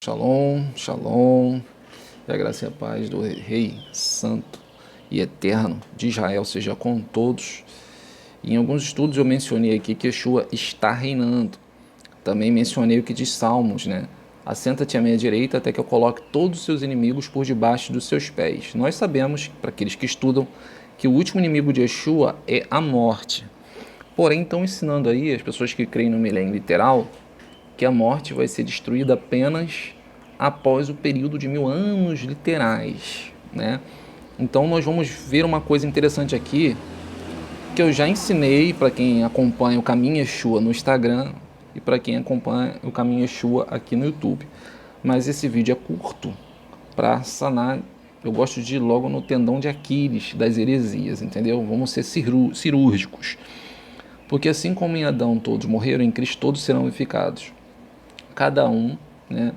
Shalom, shalom, e a graça e a paz do Rei Santo e Eterno de Israel seja com todos. Em alguns estudos eu mencionei aqui que Yeshua está reinando. Também mencionei o que diz Salmos, né? Assenta-te à minha direita até que eu coloque todos os seus inimigos por debaixo dos seus pés. Nós sabemos, para aqueles que estudam, que o último inimigo de Yeshua é a morte. Porém, estão ensinando aí, as pessoas que creem no milênio literal, que a morte vai ser destruída apenas após o período de 1000 anos literais, né? Então nós vamos ver uma coisa interessante aqui, que eu já ensinei para quem acompanha o Caminho Yeshua no Instagram e para quem acompanha o Caminho Yeshua aqui no YouTube. Mas esse vídeo é curto para sanar, eu gosto de ir logo no tendão de Aquiles das heresias, entendeu? Vamos ser cirúrgicos. Porque assim como em Adão todos morreram, em Cristo todos serão vivificados. Cada um, né,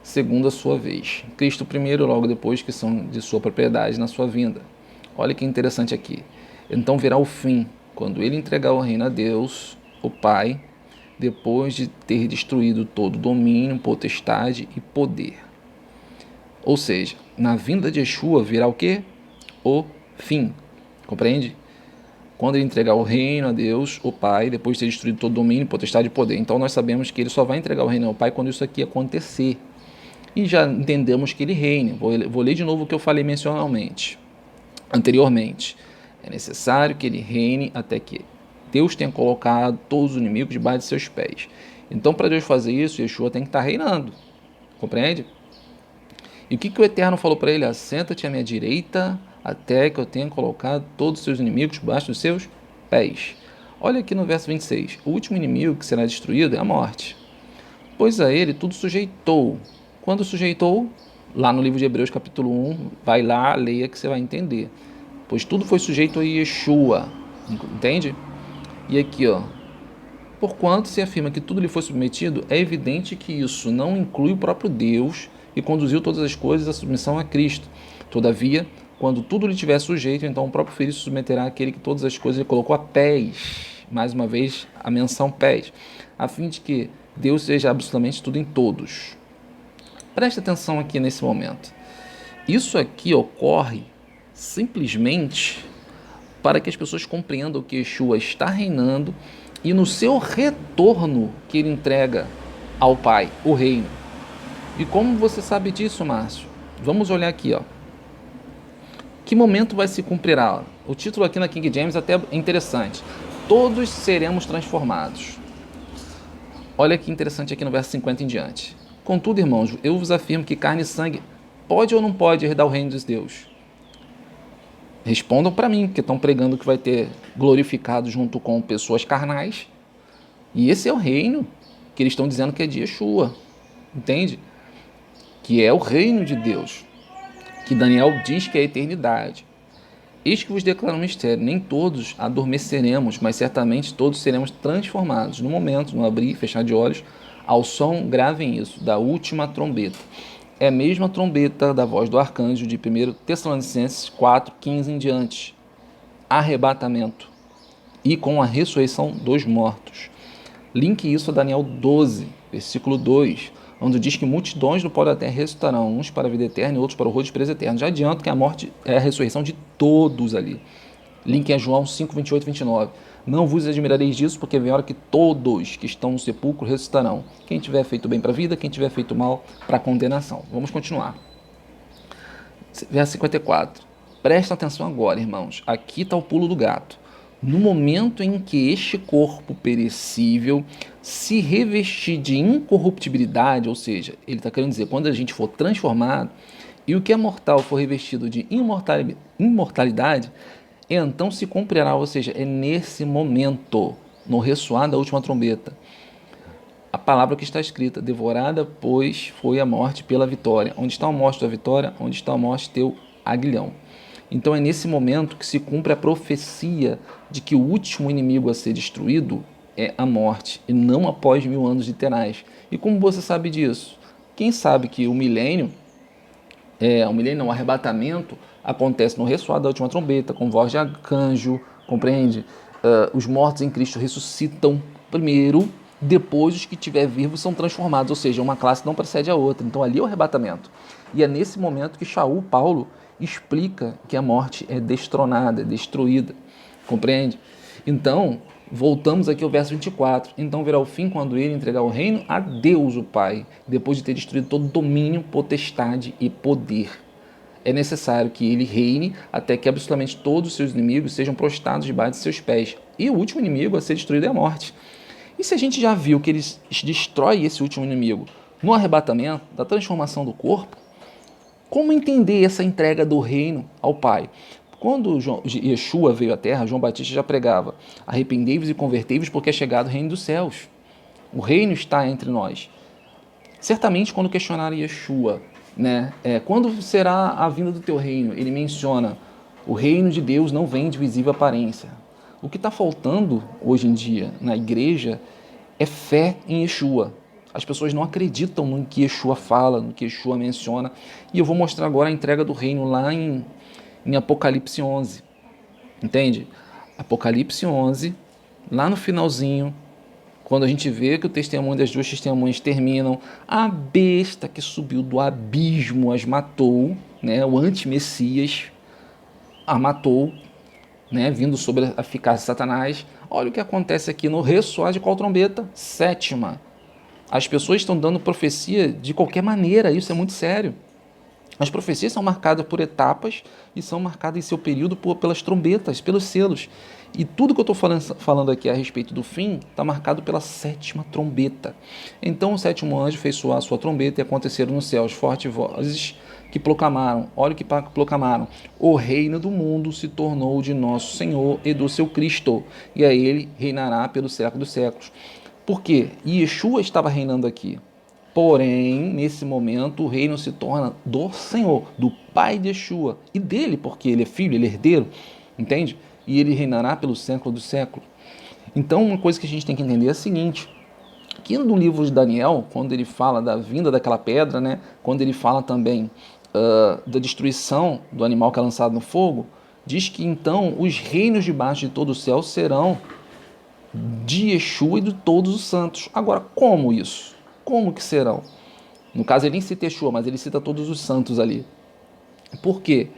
segundo a sua vez. Cristo primeiro, logo depois, que são de sua propriedade na sua vinda. Olha que interessante aqui. Então virá o fim, quando ele entregar o reino a Deus, o Pai, depois de ter destruído todo domínio, potestade e poder. Ou seja, na vinda de Yeshua virá o quê? O fim. Compreende? Quando ele entregar o reino a Deus, o Pai, depois de ter destruído todo domínio, potestade e poder. Então nós sabemos que ele só vai entregar o reino ao Pai quando isso aqui acontecer. E já entendemos que ele reina. Vou ler de novo o que eu falei anteriormente. É necessário que ele reine até que Deus tenha colocado todos os inimigos debaixo de seus pés. Então, para Deus fazer isso, Yeshua tem que estar reinando. Compreende? E o que o Eterno falou para ele? Assenta-te à minha direita até que eu tenha colocado todos os seus inimigos debaixo dos seus pés. Olha aqui no verso 26. O último inimigo que será destruído é a morte. Pois a ele tudo sujeitou. Quando sujeitou? Lá no livro de Hebreus capítulo 1, vai lá, leia que você vai entender. Pois tudo foi sujeito a Yeshua. Entende? E aqui, ó. Porquanto se afirma que tudo lhe foi submetido, é evidente que isso não inclui o próprio Deus e conduziu todas as coisas à submissão a Cristo. Todavia, quando tudo lhe tiver sujeito, então o próprio Filho se submeterá àquele que todas as coisas lhe colocou a pés. Mais uma vez, a menção pés. A fim de que Deus seja absolutamente tudo em todos. Preste atenção aqui nesse momento. Isso aqui ocorre simplesmente para que as pessoas compreendam que Yeshua está reinando e no seu retorno que ele entrega ao Pai, o reino. E como você sabe disso, Márcio? Vamos olhar aqui, ó. Que momento vai se cumprir? O título aqui na King James até é interessante. Todos seremos transformados. Olha que interessante aqui no verso 50 em diante. Contudo, irmãos, eu vos afirmo que carne e sangue pode ou não pode herdar o reino dos Deus? Respondam para mim, porque estão pregando que vai ter glorificado junto com pessoas carnais. E esse é o reino que eles estão dizendo que é de Yeshua. Entende? Que é o reino de Deus. Que Daniel diz que é a eternidade. Eis que vos declaro um mistério. Nem todos adormeceremos, mas certamente todos seremos transformados. No momento, no abrir e fechar de olhos, ao som, gravem isso, da última trombeta. É a mesma trombeta da voz do arcanjo de 1 Tessalonicenses 4, 15 em diante. Arrebatamento. E com a ressurreição dos mortos. Linke isso a Daniel 12, versículo 2, onde diz que multidões do pó da terra ressuscitarão, uns para a vida eterna e outros para o rosto de preso eterno. Já adianto que a morte é a ressurreição de todos ali. Link a João 5, 28 e 29. Não vos admirareis disso, porque vem a hora que todos que estão no sepulcro ressuscitarão. Quem tiver feito bem para a vida, quem tiver feito mal para a condenação. Vamos continuar. Verso 54. Prestem atenção agora, irmãos. Aqui está o pulo do gato. No momento em que este corpo perecível se revestir de incorruptibilidade, ou seja, ele está querendo dizer, quando a gente for transformado, e o que é mortal for revestido de imortalidade, então se cumprirá, ou seja, é nesse momento, no ressoar da última trombeta, a palavra que está escrita, devorada, pois, foi a morte pela vitória. Onde está a morte da vitória? Onde está a morte teu aguilhão? Então é nesse momento que se cumpre a profecia de que o último inimigo a ser destruído é a morte, e não após 1000 anos literais. E como você sabe disso? Quem sabe que o o arrebatamento acontece no ressoar da última trombeta, com voz de arcanjo, compreende? Os mortos em Cristo ressuscitam primeiro, depois os que tiver vivos são transformados, ou seja, uma classe não precede a outra. Então ali é o arrebatamento. E é nesse momento que Shaul, Paulo, explica que a morte é destronada, é destruída. Compreende? Então, voltamos aqui ao verso 24. Então virá o fim quando ele entregar o reino a Deus, o Pai, depois de ter destruído todo domínio, potestade e poder. É necessário que ele reine até que absolutamente todos os seus inimigos sejam prostrados debaixo de seus pés. E o último inimigo a ser destruído é a morte. E se a gente já viu que ele destrói esse último inimigo no arrebatamento, da transformação do corpo, como entender essa entrega do reino ao Pai? Quando Yeshua veio à Terra, João Batista já pregava: arrependei-vos e convertei-vos, porque é chegado o reino dos céus. O reino está entre nós. Certamente, quando questionaram Yeshua, quando será a vinda do teu reino? Ele menciona: o reino de Deus não vem de visível aparência. O que está faltando hoje em dia na igreja é fé em Yeshua. As pessoas não acreditam no que Yeshua fala, no que Yeshua menciona. E eu vou mostrar agora a entrega do reino lá em Apocalipse 11. Entende? Apocalipse 11, lá no finalzinho, quando a gente vê que o testemunho das duas testemunhas terminam, a besta que subiu do abismo as matou, o anti-messias a matou, vindo sobre a eficácia de Satanás. Olha o que acontece aqui no ressoar de qual trombeta? Sétima. As pessoas estão dando profecia de qualquer maneira, isso é muito sério. As profecias são marcadas por etapas e são marcadas em seu período pelas trombetas, pelos selos. E tudo que eu estou falando aqui a respeito do fim está marcado pela sétima trombeta. Então o sétimo anjo fez soar a sua trombeta e aconteceram nos céus fortes vozes que proclamaram, olha o que proclamaram: o reino do mundo se tornou de nosso Senhor e do seu Cristo, e a ele reinará pelo século dos séculos. Por quê? Yeshua estava reinando aqui. Porém, nesse momento, o reino se torna do Senhor, do Pai de Yeshua, e dele, porque ele é filho, ele é herdeiro, entende? E ele reinará pelo século dos séculos. Então, uma coisa que a gente tem que entender é a seguinte: que no livro de Daniel, quando ele fala da vinda daquela pedra, quando ele fala também da destruição do animal que é lançado no fogo, diz que então os reinos debaixo de todo o céu serão de Yeshua e de todos os santos. Agora, como isso? Como que serão? No caso, ele nem cita Yeshua, mas ele cita todos os santos ali. Por quê?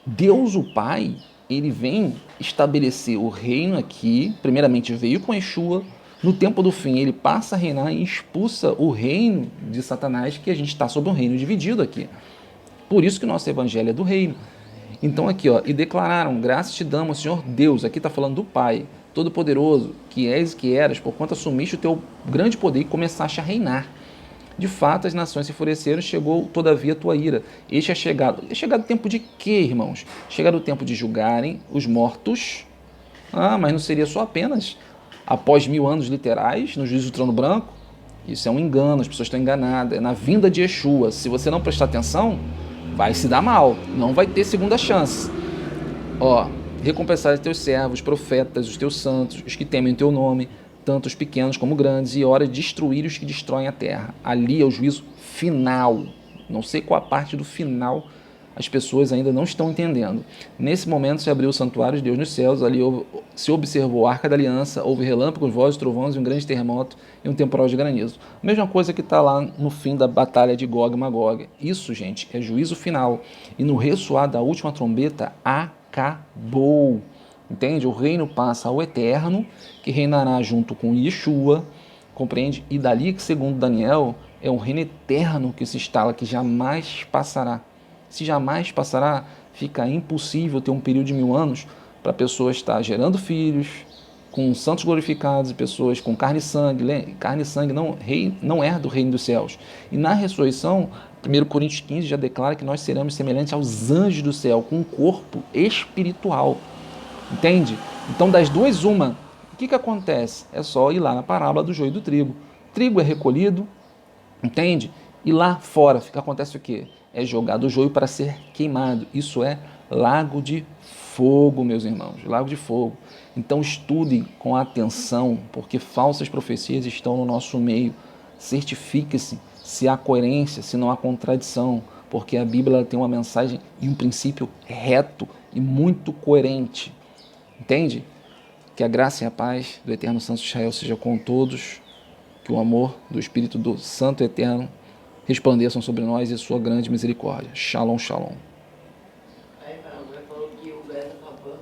Deus, o Pai, ele vem estabelecer o reino aqui. Primeiramente veio com Yeshua. No tempo do fim, ele passa a reinar e expulsa o reino de Satanás, que a gente está sob um reino dividido aqui. Por isso que o nosso evangelho é do reino. Então aqui, e declararam: graças te damos, Senhor Deus. Aqui está falando do Pai Todo-Poderoso, que és e que eras, por quanto assumiste o teu grande poder e começaste a reinar. De fato, as nações se enfureceram, chegou todavia a tua ira. Este é chegado. É chegado o tempo de quê, irmãos? Chegado o tempo de julgarem os mortos. Mas não seria só apenas após 1000 anos literais, no juízo do trono branco? Isso é um engano, as pessoas estão enganadas. É na vinda de Yeshua. Se você não prestar atenção, vai se dar mal. Não vai ter segunda chance. Recompensar os teus servos, os profetas, os teus santos, os que temem o teu nome, tanto os pequenos como grandes, e hora de destruir os que destroem a terra. Ali é o juízo final. Não sei qual a parte do final as pessoas ainda não estão entendendo. Nesse momento se abriu o santuário de Deus nos céus, ali se observou a arca da aliança, houve relâmpagos, vozes, trovões, um grande terremoto e um temporal de granizo. Mesma coisa que está lá no fim da batalha de Gog e Magog. Isso, gente, é juízo final. E no ressoar da última trombeta, acabou. Entende? O reino passa ao eterno, que reinará junto com Yeshua, compreende? E dali que, segundo Daniel, é um reino eterno que se instala, que jamais passará. Se jamais passará, fica impossível ter um período de 1000 anos para a pessoa estar gerando filhos, com santos glorificados e pessoas com carne e sangue. Carne e sangue não herda o reino dos céus. E na ressurreição, 1 Coríntios 15 já declara que nós seremos semelhantes aos anjos do céu, com um corpo espiritual. Entende? Então, das duas, uma. O que acontece? É só ir lá na parábola do joio e do trigo. Trigo é recolhido, entende? E lá fora acontece o quê? É jogado o joio para ser queimado. Isso é lago de fogo, meus irmãos. Lago de fogo. Então, estudem com atenção, porque falsas profecias estão no nosso meio. Certifique-se se há coerência, se não há contradição, porque a Bíblia tem uma mensagem e um princípio reto e muito coerente. Entende? Que a graça e a paz do Eterno Santo Israel seja com todos. que o amor do Espírito do Santo Eterno resplandeçam sobre nós e sua grande misericórdia. Shalom, shalom. Aí, a mulher falou que o gás tá acabando.